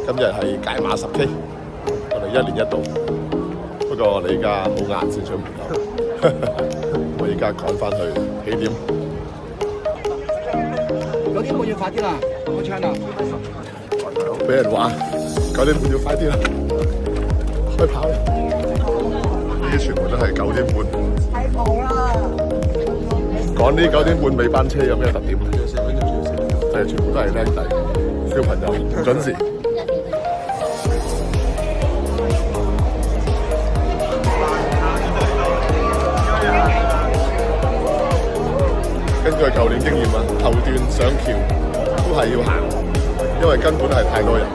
今日係街馬10K， 我哋1年1度。不過我哋而家好晏先出門口，我而家趕翻去起點。9點半要快啲啦，好搶啊！俾人話9點半要快啲啦，開跑啦！呢啲全部都係9點半。睇冇啦！講呢9點半尾班車有咩特點咧？就係全部都係僆仔、小朋友，唔準時。根據舊年經驗啊，後段上橋都係要行，因為根本係太多人。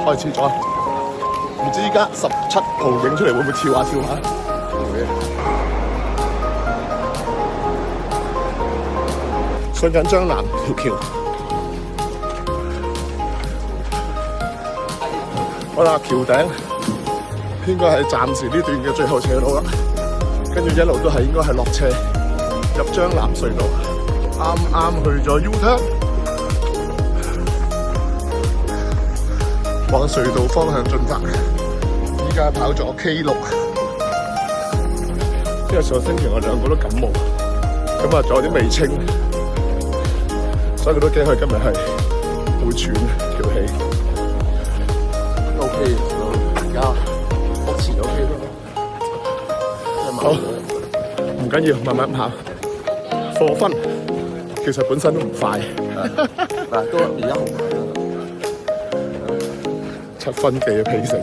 開始咗，唔知依家17號影出嚟會唔會跳下跳下？上緊張南條橋，好啦，橋頂應該係暫時呢段嘅最後斜路啦，跟住一路都係應該係落斜入張南隧道，啱去咗 U-turn， 往隧道方向進發。依家跑咗 K6， 因為上星期我兩個都感冒，咁啊仲有啲未清。所以佢都驚佢今日係會喘條氣。OK， 而家目前 OK 咯。好，唔緊要，慢慢跑。課分其實本身都唔快，嗱都而家好7分幾嘅 pace，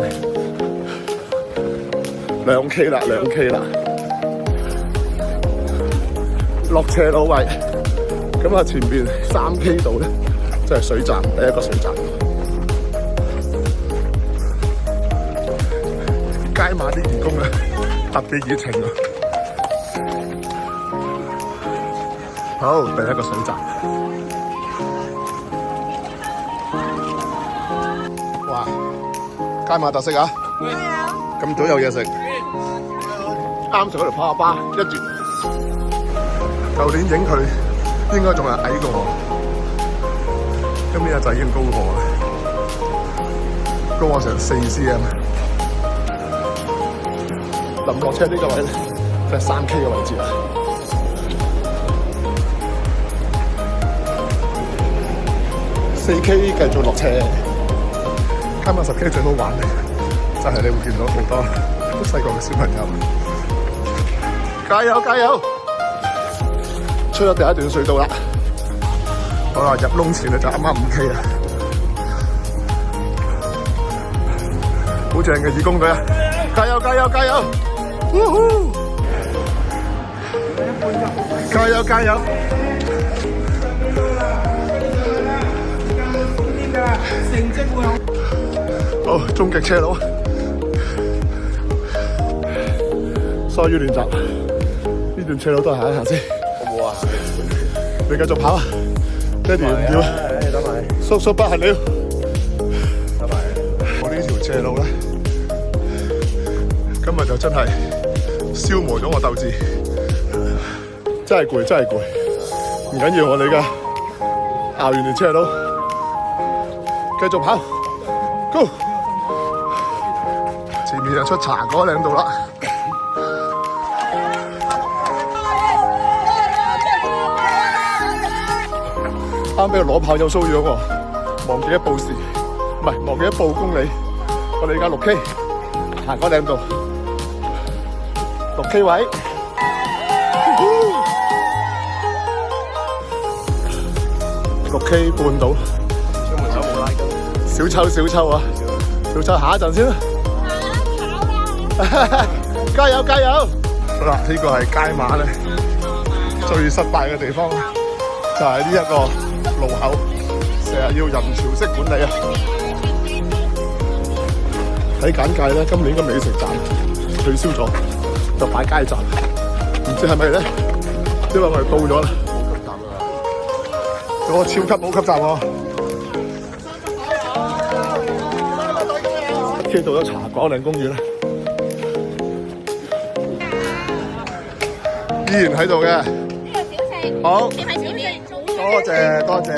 2K 啦，2K 啦，落斜路位。咁啊，前邊3K 度咧，即係水站，第一個水站。街馬啲義工咧，特別熱情啊！好，第一個水站。哇！街馬特色啊！咁早有嘢食，啱上嗰條跑下巴，一絕。舊年影佢。應該仲係矮過我，今年阿仔已經高過我啦，高我成4 cm。臨落車呢個位咧，就係3K 嘅位置啦。4K 繼續落車，今日10K 最好玩嘅就係你會見到好多細個嘅小朋友，加油加油！出咗第一段隧道啦，好啦，入窿前咧就啱啱5K 啦，好正嘅義工隊啊！加油加油加油！加油加油！成績會好，終極車路，所以要練習，呢段車路都係行一行先。你繼續跑啊！爹哋唔要，等埋叔叔不行了。等埋我呢條斜路咧，今日就真係消磨咗我鬥志，真係攰，真係攰。唔緊要，我哋而家行完條斜路，繼續跑 ，Go！ 前面就出茶果嶺道啦。啱俾佢攞炮有騷擾喎，忘記一報時，唔係忘記一報公里。我哋而家6K， 行嗰嶺道，6K 位，6K 半到。出門口冇拉筋，小抽啊！小抽下一陣先啦。加油加油！好啦，呢個係街馬咧最失敗嘅地方，就係呢一個路口，成日要人潮式管理啊！睇簡介咧，今年嘅美食站取消咗，就擺街站，唔知係咪咧？因為我哋到咗啦，嗰個超級冇級站喎。8K 到咗茶果嶺公園啦，依然喺度嘅。呢個小食，好，你喺前面，多謝多謝。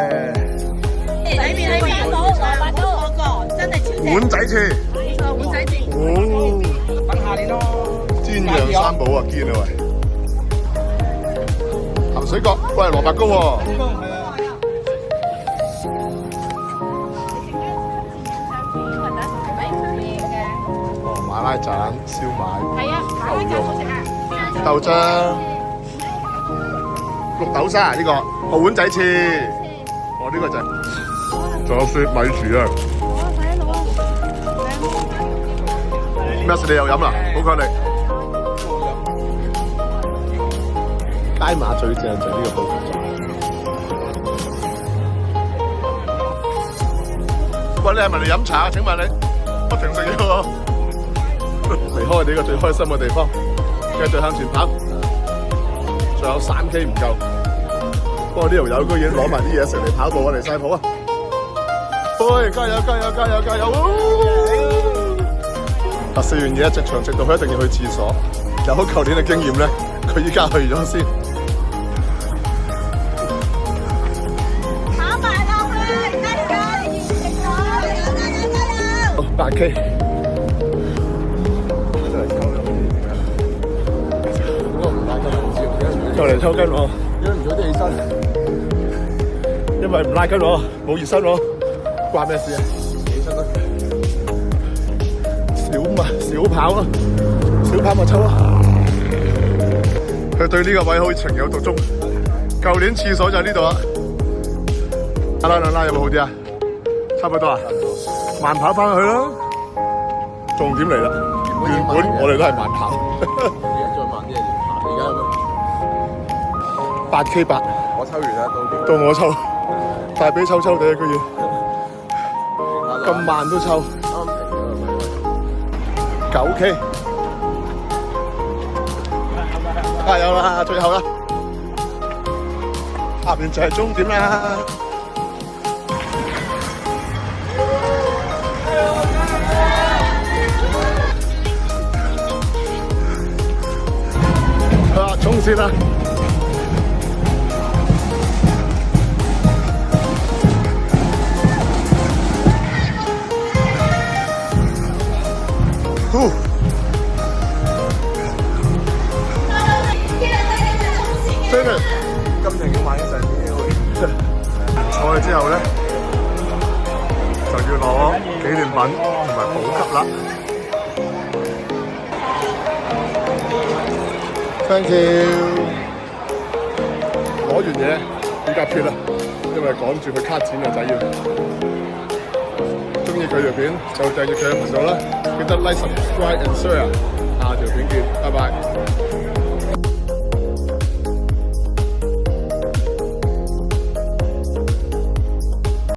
裏面蘿蔔糕，真係超正。碗仔翅，冇錯，碗仔翅。哦，等下年咯。煎釀三寶啊，堅啊喂！鹹水角，喂，蘿蔔糕喎。哦，馬拉盞、燒賣、係啊，馬拉醬好食啊。豆漿、綠豆沙呢個，哦碗仔翅，哦呢個就係，仲有雪米薯啊！咩事你又飲啦？好強力！街馬最正就係呢個布條仔。喂，你係咪嚟飲茶啊？請問你不停食嘢喎，離開你呢個最開心嘅地方，繼續向前跑，仲有3K 唔夠。不過呢條友居然攞埋啲嘢食嚟跑步啊，嚟晒譜啊！喂，加油加油加油加油！啊，食完嘢直長直到佢一定要去廁所。有舊年嘅經驗咧，佢依家去咗先。跑埋落去，加油！完成咗，加油加油加油8K。就嚟抽筋喎，因為唔早啲起身，因為唔拉筋喎，冇熱身喎，關咩事啊？起身啦，小跑咯，小跑咪抽咯。佢對呢個位好似情有獨鍾。舊年廁所就喺呢度啊。拉有冇好啲啊？差唔多啊？慢跑翻去咯。重點嚟啦，原本我哋都係慢跑。而家再慢啲係行，而家8K8，我抽完啦，到我抽，大髀抽抽地居然咁慢都抽。9K， 加油啦！最後啦，下面就係終點啦。啊，衝線啦！真係今日要買一陣嘢去。坐去之後咧，就要攞紀念品同埋補給啦。Thank you。攞完嘢依家撇啦，因為趕住去卡錢啊仔要。中意佢條片就訂閱佢嘅頻道啦，記得 like、subscribe and share。下條片見，拜拜。